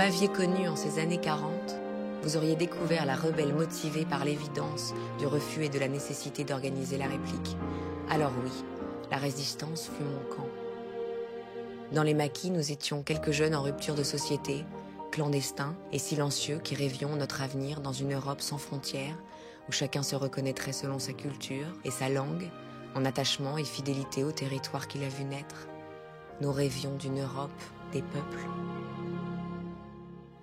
m'aviez connu en ces années 40, vous auriez découvert la rebelle motivée par l'évidence du refus et de la nécessité d'organiser la réplique. Alors oui, la résistance fut mon camp. Dans les maquis, nous étions quelques jeunes en rupture de société, clandestins et silencieux qui rêvions notre avenir dans une Europe sans frontières, où chacun se reconnaîtrait selon sa culture et sa langue, en attachement et fidélité au territoire qu'il a vu naître. Nous rêvions d'une Europe des peuples.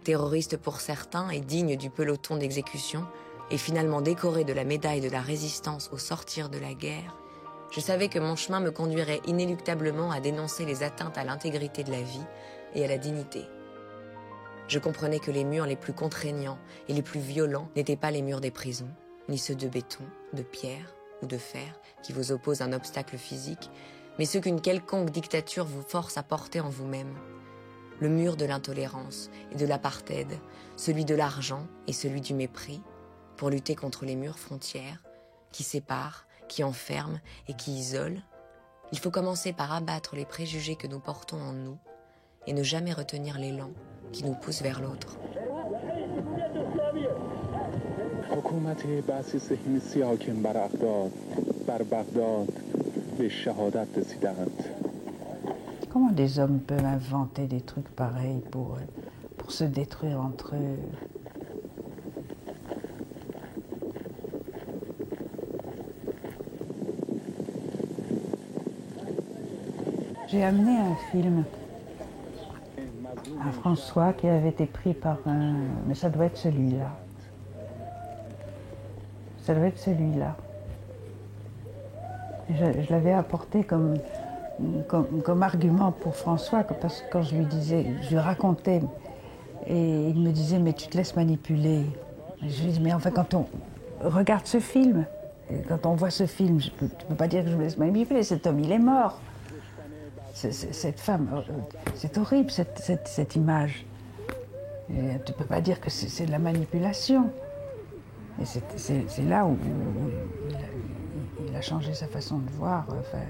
Terroriste pour certains et digne du peloton d'exécution, et finalement décoré de la médaille de la résistance au sortir de la guerre, je savais que mon chemin me conduirait inéluctablement à dénoncer les atteintes à l'intégrité de la vie et à la dignité. Je comprenais que les murs les plus contraignants et les plus violents n'étaient pas les murs des prisons, ni ceux de béton, de pierre ou de fer qui vous opposent un obstacle physique, mais ceux qu'une quelconque dictature vous force à porter en vous-même. Le mur de l'intolérance et de l'apartheid, celui de l'argent et celui du mépris, pour lutter contre les murs frontières qui séparent, qui enferment et qui isolent. Il faut commencer par abattre les préjugés que nous portons en nous et ne jamais retenir l'élan qui nous pousse vers l'autre. حکومت بأسیس حمیسی حاکم بر اقداد بر بغداد به شهادت رسیدند. Comment des hommes peuvent inventer des trucs pareils pour se détruire entre eux? J'ai amené un film à François qui avait été pris par un... Mais ça doit être celui-là. Ça doit être celui-là. Je l'avais apporté comme argument pour François, parce que quand je lui racontais, et il me disait, mais tu te laisses manipuler. Et je lui dis, mais enfin, quand on regarde ce film, et quand on voit ce film, tu ne peux pas dire que je me laisse manipuler, cet homme, il est mort. Cette femme, c'est horrible, cette image. Et tu ne peux pas dire que c'est de la manipulation. Et c'est là où il a changé sa façon de voir. Enfin,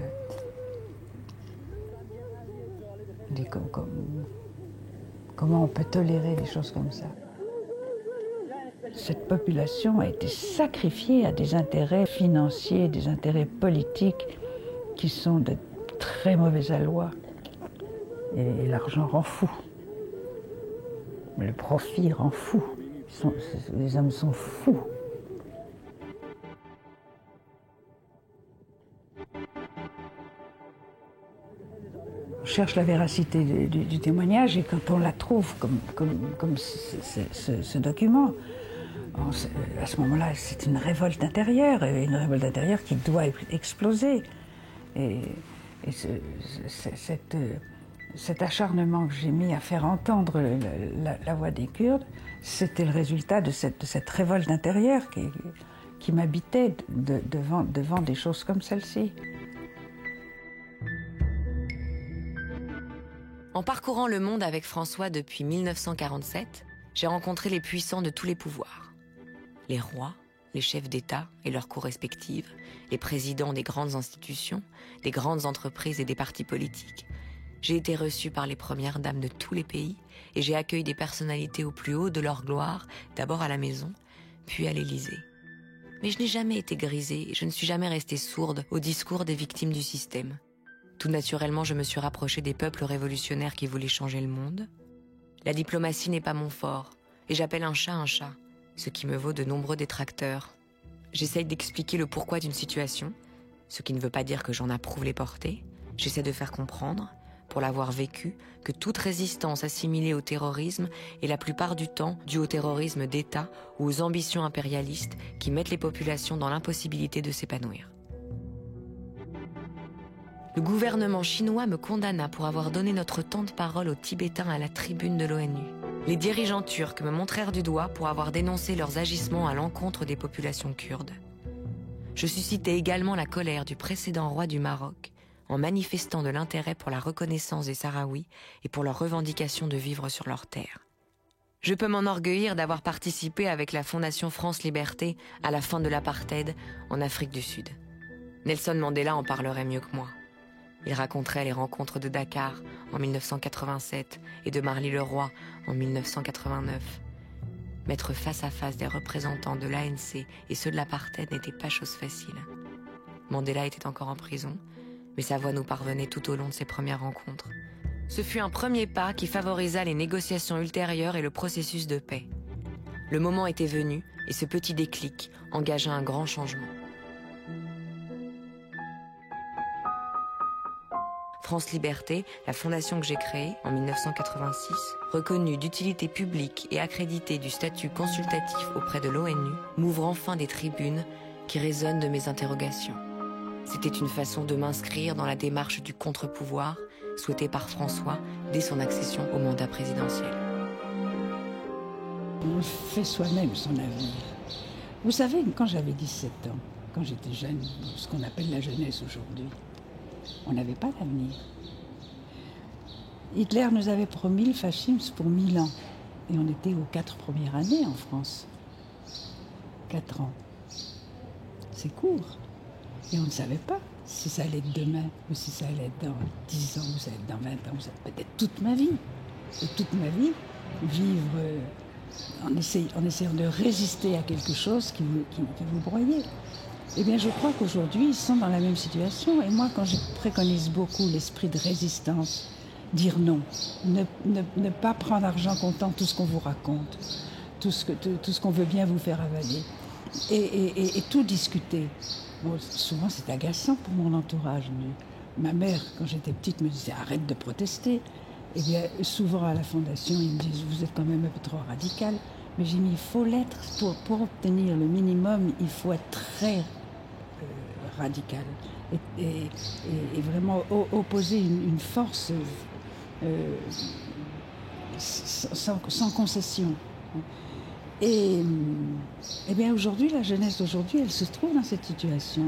il dit comment on peut tolérer des choses comme ça. Cette population a été sacrifiée à des intérêts financiers, des intérêts politiques qui sont de très mauvais aloi. Et l'argent rend fou. Le profit rend fou. Les hommes sont fous. On cherche la véracité du témoignage et quand on la trouve comme ce document, à ce moment-là, c'est une révolte intérieure, une révolte intérieure qui doit exploser. Et cet acharnement que j'ai mis à faire entendre la voix des Kurdes, c'était le résultat de cette révolte intérieure qui m'habitait devant des choses comme celle-ci. En parcourant le monde avec François depuis 1947, j'ai rencontré les puissants de tous les pouvoirs. Les rois, les chefs d'État et leurs cours respectives, les présidents des grandes institutions, des grandes entreprises et des partis politiques. J'ai été reçu par les premières dames de tous les pays et j'ai accueilli des personnalités au plus haut de leur gloire, d'abord à la maison, puis à l'Élysée. Mais je n'ai jamais été grisée et je ne suis jamais restée sourde aux discours des victimes du système. Tout naturellement, je me suis rapprochée des peuples révolutionnaires qui voulaient changer le monde. La diplomatie n'est pas mon fort, et j'appelle un chat, ce qui me vaut de nombreux détracteurs. J'essaye d'expliquer le pourquoi d'une situation, ce qui ne veut pas dire que j'en approuve les portées. J'essaie de faire comprendre, pour l'avoir vécu, que toute résistance assimilée au terrorisme est la plupart du temps due au terrorisme d'État ou aux ambitions impérialistes qui mettent les populations dans l'impossibilité de s'épanouir. Le gouvernement chinois me condamna pour avoir donné notre temps de parole aux Tibétains à la tribune de l'ONU. Les dirigeants turcs me montrèrent du doigt pour avoir dénoncé leurs agissements à l'encontre des populations kurdes. Je suscitais également la colère du précédent roi du Maroc en manifestant de l'intérêt pour la reconnaissance des Sahraouis et pour leur revendication de vivre sur leurs terres. Je peux m'enorgueillir d'avoir participé avec la Fondation France Liberté à la fin de l'apartheid en Afrique du Sud. Nelson Mandela en parlerait mieux que moi. Il raconterait les rencontres de Dakar en 1987 et de Marly-le-Roi en 1989. Mettre face à face des représentants de l'ANC et ceux de l'apartheid n'était pas chose facile. Mandela était encore en prison, mais sa voix nous parvenait tout au long de ses premières rencontres. Ce fut un premier pas qui favorisa les négociations ultérieures et le processus de paix. Le moment était venu et ce petit déclic engagea un grand changement. France Liberté, la fondation que j'ai créée en 1986, reconnue d'utilité publique et accréditée du statut consultatif auprès de l'ONU, m'ouvre enfin des tribunes qui résonnent de mes interrogations. C'était une façon de m'inscrire dans la démarche du contre-pouvoir souhaitée par François dès son accession au mandat présidentiel. On fait soi-même son avenir. Vous savez, quand j'avais 17 ans, quand j'étais jeune, ce qu'on appelle la jeunesse aujourd'hui, on n'avait pas d'avenir. Hitler nous avait promis le fascisme pour 1000 ans. Et on était aux 4 premières années en France. 4 ans. C'est court. Et on ne savait pas si ça allait être demain, ou si ça allait être dans 10 ans, ou ça allait être dans 20 ans, ou ça allait peut-être toute ma vie. Et toute ma vie, vivre en essayant de résister à quelque chose qui vous broyait. Eh bien, je crois qu'aujourd'hui, ils sont dans la même situation. Et moi, quand je préconise beaucoup l'esprit de résistance, dire non, ne pas prendre argent comptant tout ce qu'on vous raconte, tout ce qu'on veut bien vous faire avaler, et tout discuter. Bon, souvent, c'est agaçant pour mon entourage. Ma mère, quand j'étais petite, me disait « arrête de protester ». Eh bien, souvent à la Fondation, ils me disent « vous êtes quand même un peu trop radical ». Mais j'ai mis « il faut l'être, pour obtenir le minimum, il faut être très radical et vraiment opposer une force sans concession. Et bien aujourd'hui, la jeunesse d'aujourd'hui, elle se trouve dans cette situation.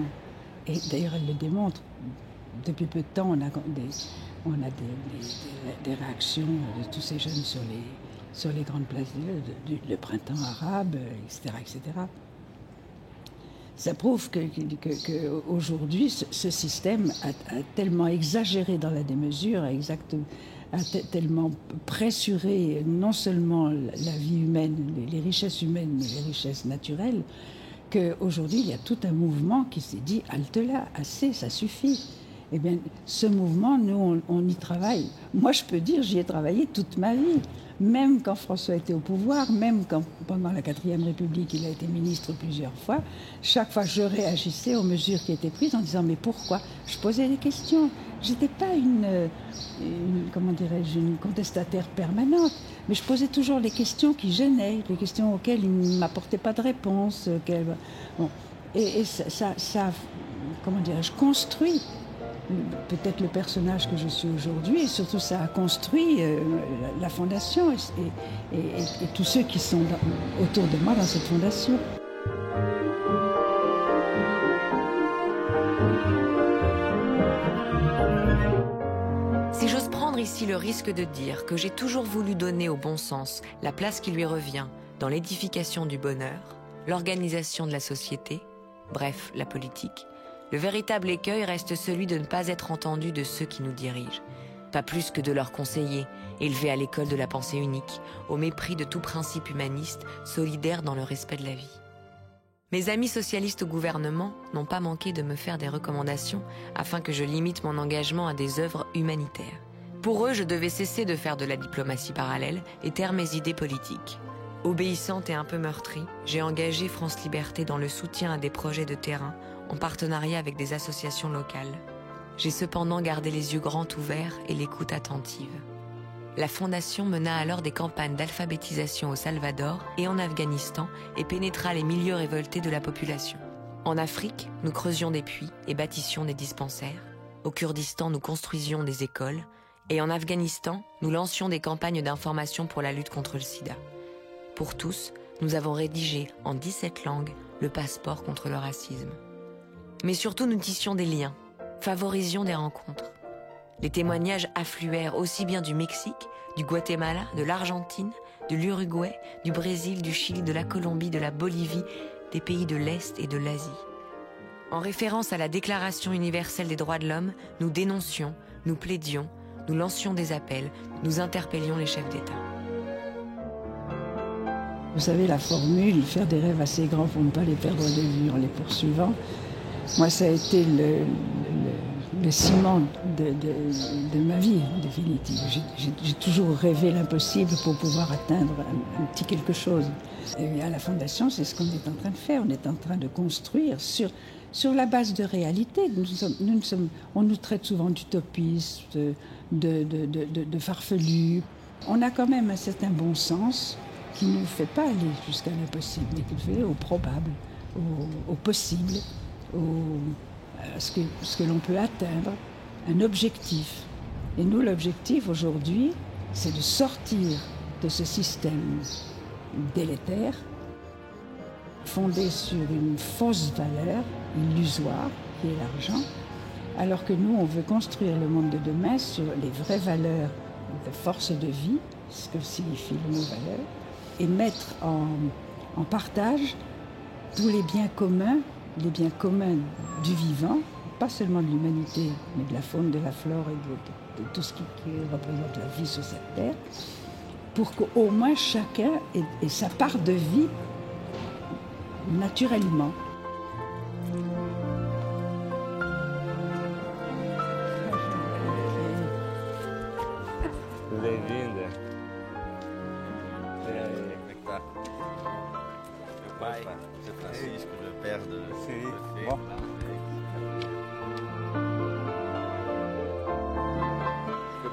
Et d'ailleurs, elle le démontre. Depuis peu de temps, on a des réactions de tous ces jeunes sur les grandes places, le printemps arabe, etc., etc. Ça prouve qu'aujourd'hui, ce système a tellement exagéré dans la démesure, a tellement pressuré non seulement la vie humaine, les richesses humaines, mais les richesses naturelles, qu'aujourd'hui, il y a tout un mouvement qui s'est dit « halte là, assez, ça suffit ». Eh bien, ce mouvement, nous, on y travaille. Moi, je peux dire, j'y ai travaillé toute ma vie. Même quand François était au pouvoir, même quand, pendant la 4e République, il a été ministre plusieurs fois, chaque fois, je réagissais aux mesures qui étaient prises en disant « mais pourquoi ?» Je posais des questions. Je n'étais pas une contestataire permanente, mais je posais toujours les questions qui gênaient, les questions auxquelles il ne m'apportait pas de réponse. Bon. Et ça construit peut-être le personnage que je suis aujourd'hui, et surtout ça a construit la fondation et tous ceux qui sont autour de moi dans cette fondation. Si j'ose prendre ici le risque de dire que j'ai toujours voulu donner au bon sens la place qui lui revient dans l'édification du bonheur, l'organisation de la société, bref, la politique, le véritable écueil reste celui de ne pas être entendu de ceux qui nous dirigent, pas plus que de leurs conseillers, élevés à l'école de la pensée unique, au mépris de tout principe humaniste, solidaire dans le respect de la vie. Mes amis socialistes au gouvernement n'ont pas manqué de me faire des recommandations afin que je limite mon engagement à des œuvres humanitaires. Pour eux, je devais cesser de faire de la diplomatie parallèle et taire mes idées politiques. Obéissante et un peu meurtrie, j'ai engagé France Liberté dans le soutien à des projets de terrain en partenariat avec des associations locales. J'ai cependant gardé les yeux grands ouverts et l'écoute attentive. La Fondation mena alors des campagnes d'alphabétisation au Salvador et en Afghanistan et pénétra les milieux révoltés de la population. En Afrique, nous creusions des puits et bâtissions des dispensaires. Au Kurdistan, nous construisions des écoles. Et en Afghanistan, nous lancions des campagnes d'information pour la lutte contre le sida. Pour tous, nous avons rédigé en 17 langues le passeport contre le racisme. Mais surtout, nous tissions des liens, favorisions des rencontres. Les témoignages affluèrent aussi bien du Mexique, du Guatemala, de l'Argentine, de l'Uruguay, du Brésil, du Chili, de la Colombie, de la Bolivie, des pays de l'Est et de l'Asie. En référence à la Déclaration universelle des droits de l'homme, nous dénoncions, nous plaidions, nous lancions des appels, nous interpellions les chefs d'État. Vous savez, la formule, faire des rêves assez grands pour ne pas les perdre de vue en les poursuivant, moi, ça a été le ciment de ma vie, en définitive. J'ai toujours rêvé l'impossible pour pouvoir atteindre un petit quelque chose. Et à la Fondation, c'est ce qu'on est en train de faire. On est en train de construire sur la base de réalité. On nous traite souvent d'utopistes, de farfelus. On a quand même un certain bon sens qui ne nous fait pas aller jusqu'à l'impossible, mais qui nous fait au probable, au possible, à ce que l'on peut atteindre, un objectif. Et nous, l'objectif aujourd'hui, c'est de sortir de ce système délétère, fondé sur une fausse valeur illusoire, qui est l'argent, alors que nous, on veut construire le monde de demain sur les vraies valeurs de force de vie, ce que signifie le mot valeur, et mettre en partage tous les biens communs du vivant, pas seulement de l'humanité, mais de la faune, de la flore et de tout ce qui représente la vie sur cette terre, pour qu'au moins chacun ait sa part de vie naturellement. Bem-vinda. E aí, como é que tá? Meu pai, Zé Francisco, meu père do prefeito. Bom.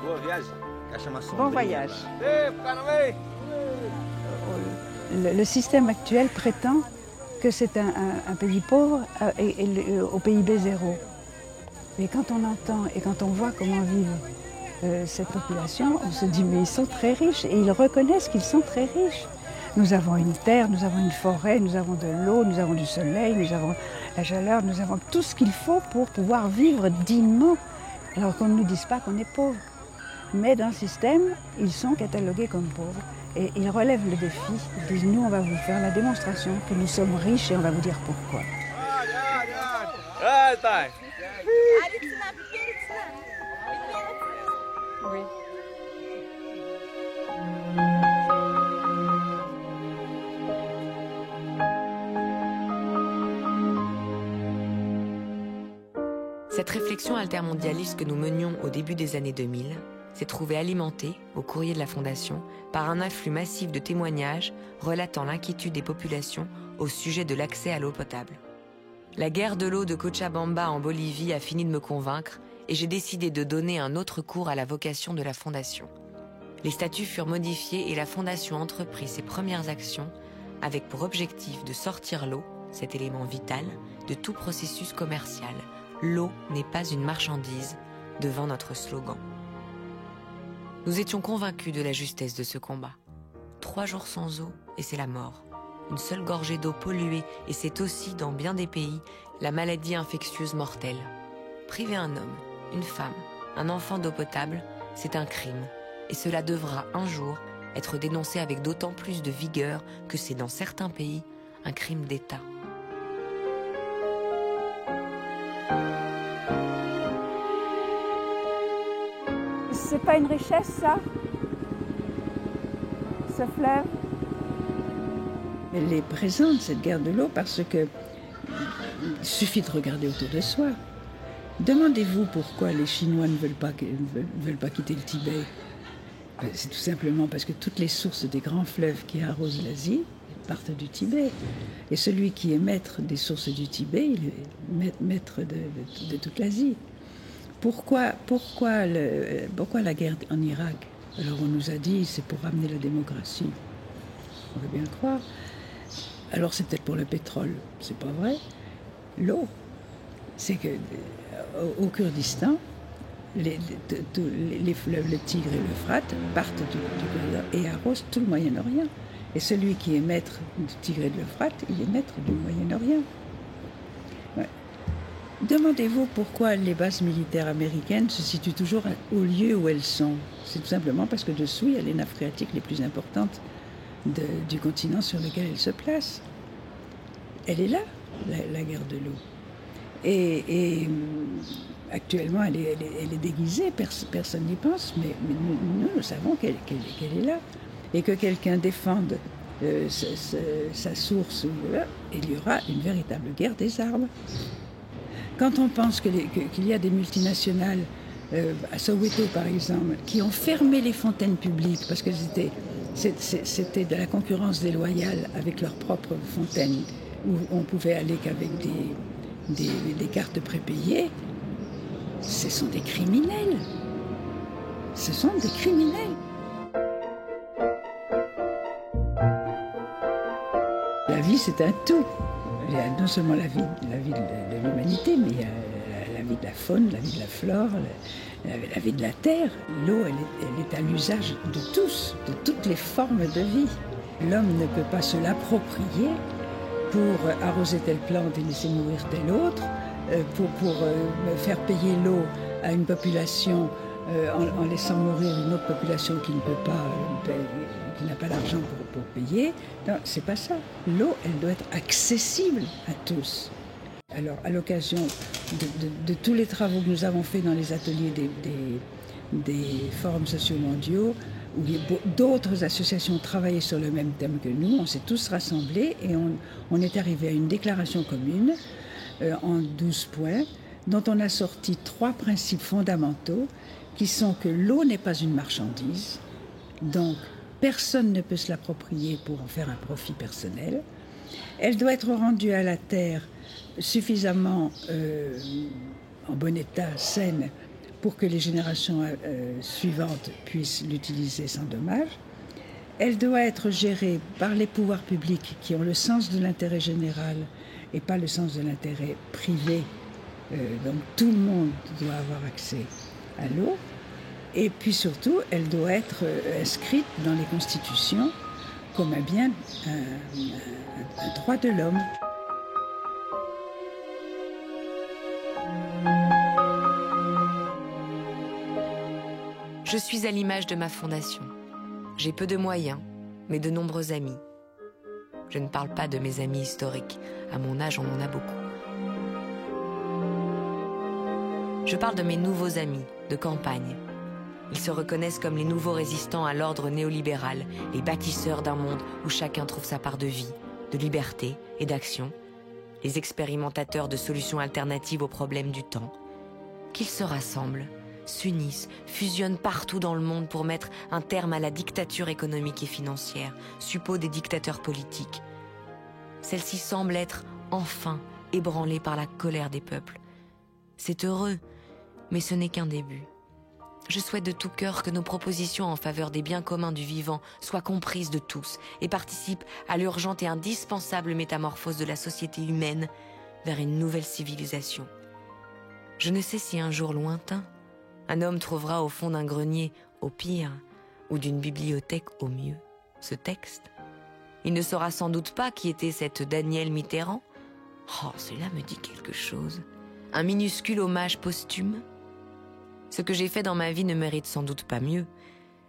Boa viagem. Bon voyage. Ei, Le système actuel prétend que c'est un pays pauvre au PIB zéro. Et quand on entend et quand on voit comment vivent cette population, on se dit mais ils sont très riches et ils reconnaissent qu'ils sont très riches. Nous avons une terre, nous avons une forêt, nous avons de l'eau, nous avons du soleil, nous avons la chaleur, nous avons tout ce qu'il faut pour pouvoir vivre dignement, alors qu'on ne nous dise pas qu'on est pauvre. Mais dans le système, ils sont catalogués comme pauvres et ils relèvent le défi. Ils disent nous, on va vous faire la démonstration que nous sommes riches et on va vous dire pourquoi. Ah, tá. Oui. Cette réflexion altermondialiste que nous menions au début des années 2000 s'est trouvée alimentée, au courrier de la Fondation, par un afflux massif de témoignages relatant l'inquiétude des populations au sujet de l'accès à l'eau potable. La guerre de l'eau de Cochabamba en Bolivie a fini de me convaincre et j'ai décidé de donner un autre cours à la vocation de la Fondation. Les statuts furent modifiés et la Fondation entreprit ses premières actions avec pour objectif de sortir l'eau, cet élément vital, de tout processus commercial. L'eau n'est pas une marchandise, devant notre slogan. Nous étions convaincus de la justesse de ce combat. 3 jours sans eau et c'est la mort. Une seule gorgée d'eau polluée et c'est aussi, dans bien des pays, la maladie infectieuse mortelle. Priver un homme, une femme, un enfant d'eau potable, c'est un crime. Et cela devra un jour être dénoncé avec d'autant plus de vigueur que c'est dans certains pays un crime d'État. C'est pas une richesse, ça? Ce fleuve? Elle est présente, cette guerre de l'eau, parce que il suffit de regarder autour de soi. Demandez-vous pourquoi les Chinois ne veulent pas quitter le Tibet. C'est tout simplement parce que toutes les sources des grands fleuves qui arrosent l'Asie partent du Tibet. Et celui qui est maître des sources du Tibet, il est maître de toute l'Asie. Pourquoi la guerre en Irak? Alors on nous a dit c'est pour ramener la démocratie. On veut bien le croire. Alors c'est peut-être pour le pétrole. C'est pas vrai. L'eau. C'est que au Kurdistan, les fleuves, le Tigre et l'Euphrate, partent du Kurdistan et arrosent tout le Moyen-Orient. Et celui qui est maître du Tigre et de l'Euphrate, il est maître du Moyen-Orient. Ouais. Demandez-vous pourquoi les bases militaires américaines se situent toujours au lieu où elles sont. C'est tout simplement parce que dessous, il y a les nappes phréatiques les plus importantes du continent sur lequel elles se placent. Elle est là, la guerre de l'eau. Et actuellement, elle est déguisée, personne n'y pense, mais nous savons qu'elle est là. Et que quelqu'un défende sa source, il y aura une véritable guerre des armes. Quand on pense qu'il y a des multinationales, à Soweto par exemple, qui ont fermé les fontaines publiques parce que c'était de la concurrence déloyale avec leurs propres fontaines, où on pouvait aller qu'avec des cartes prépayées, ce sont des criminels. Ce sont des criminels. La vie, c'est un tout. Il y a non seulement la vie de l'humanité, mais il y a la vie de la faune, la vie de la flore, la vie de la terre. L'eau, elle est à l'usage de tous, de toutes les formes de vie. L'homme ne peut pas se l'approprier pour arroser telle plante et laisser mourir telle autre, pour faire payer l'eau à une population en laissant mourir une autre population qui ne peut pas, qui n'a pas l'argent pour payer. Non, c'est pas ça. L'eau, elle doit être accessible à tous. Alors, à l'occasion de tous les travaux que nous avons faits dans les ateliers des forums sociaux mondiaux, où d'autres associations travaillaient sur le même thème que nous, on s'est tous rassemblés et on est arrivé à une déclaration commune en 12 points, dont on a sorti 3 principes fondamentaux, qui sont que l'eau n'est pas une marchandise, donc personne ne peut se l'approprier pour en faire un profit personnel. Elle doit être rendue à la terre suffisamment en bon état, saine, pour que les générations suivantes puissent l'utiliser sans dommage. Elle doit être gérée par les pouvoirs publics qui ont le sens de l'intérêt général et pas le sens de l'intérêt privé. Donc tout le monde doit avoir accès à l'eau. Et puis surtout, elle doit être inscrite dans les constitutions comme un bien, un droit de l'homme. Je suis à l'image de ma fondation. J'ai peu de moyens, mais de nombreux amis. Je ne parle pas de mes amis historiques. À mon âge, on en a beaucoup. Je parle de mes nouveaux amis, de campagne. Ils se reconnaissent comme les nouveaux résistants à l'ordre néolibéral, les bâtisseurs d'un monde où chacun trouve sa part de vie, de liberté et d'action, les expérimentateurs de solutions alternatives aux problèmes du temps. Qu'ils se rassemblent, s'unissent, fusionnent partout dans le monde pour mettre un terme à la dictature économique et financière, suppôt des dictateurs politiques. Celle-ci semble être enfin ébranlée par la colère des peuples. C'est heureux, mais ce n'est qu'un début. Je souhaite de tout cœur que nos propositions en faveur des biens communs du vivant soient comprises de tous et participent à l'urgente et indispensable métamorphose de la société humaine vers une nouvelle civilisation. Je ne sais si un jour lointain, un homme trouvera au fond d'un grenier, au pire, ou d'une bibliothèque au mieux, ce texte. Il ne saura sans doute pas qui était cette Danielle Mitterrand. Oh, cela me dit quelque chose. Un minuscule hommage posthume. Ce que j'ai fait dans ma vie ne mérite sans doute pas mieux,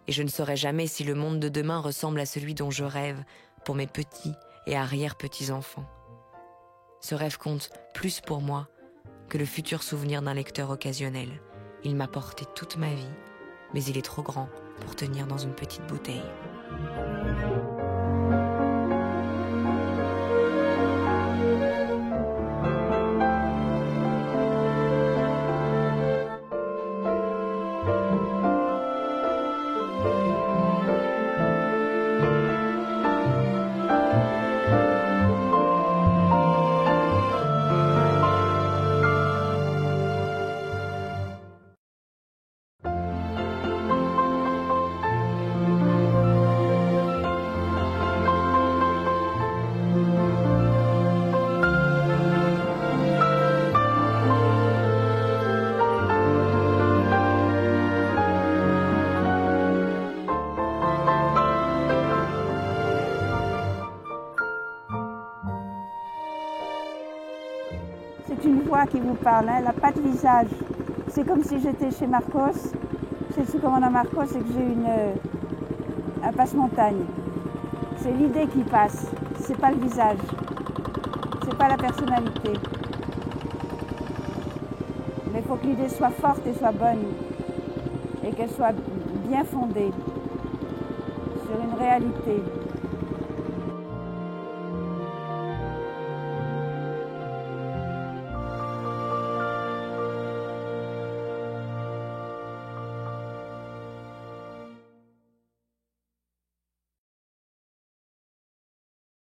et je ne saurai jamais si le monde de demain ressemble à celui dont je rêve pour mes petits et arrière-petits-enfants. Ce rêve compte plus pour moi que le futur souvenir d'un lecteur occasionnel. Il m'a porté toute ma vie, mais il est trop grand pour tenir dans une petite bouteille. C'est une voix qui vous parle, hein, elle n'a pas de visage. C'est comme si j'étais chez Marcos. C'est ce commandant Marcos, c'est que j'ai un passe-montagne. C'est l'idée qui passe, c'est pas le visage, c'est pas la personnalité. Mais il faut que l'idée soit forte et soit bonne, et qu'elle soit bien fondée sur une réalité.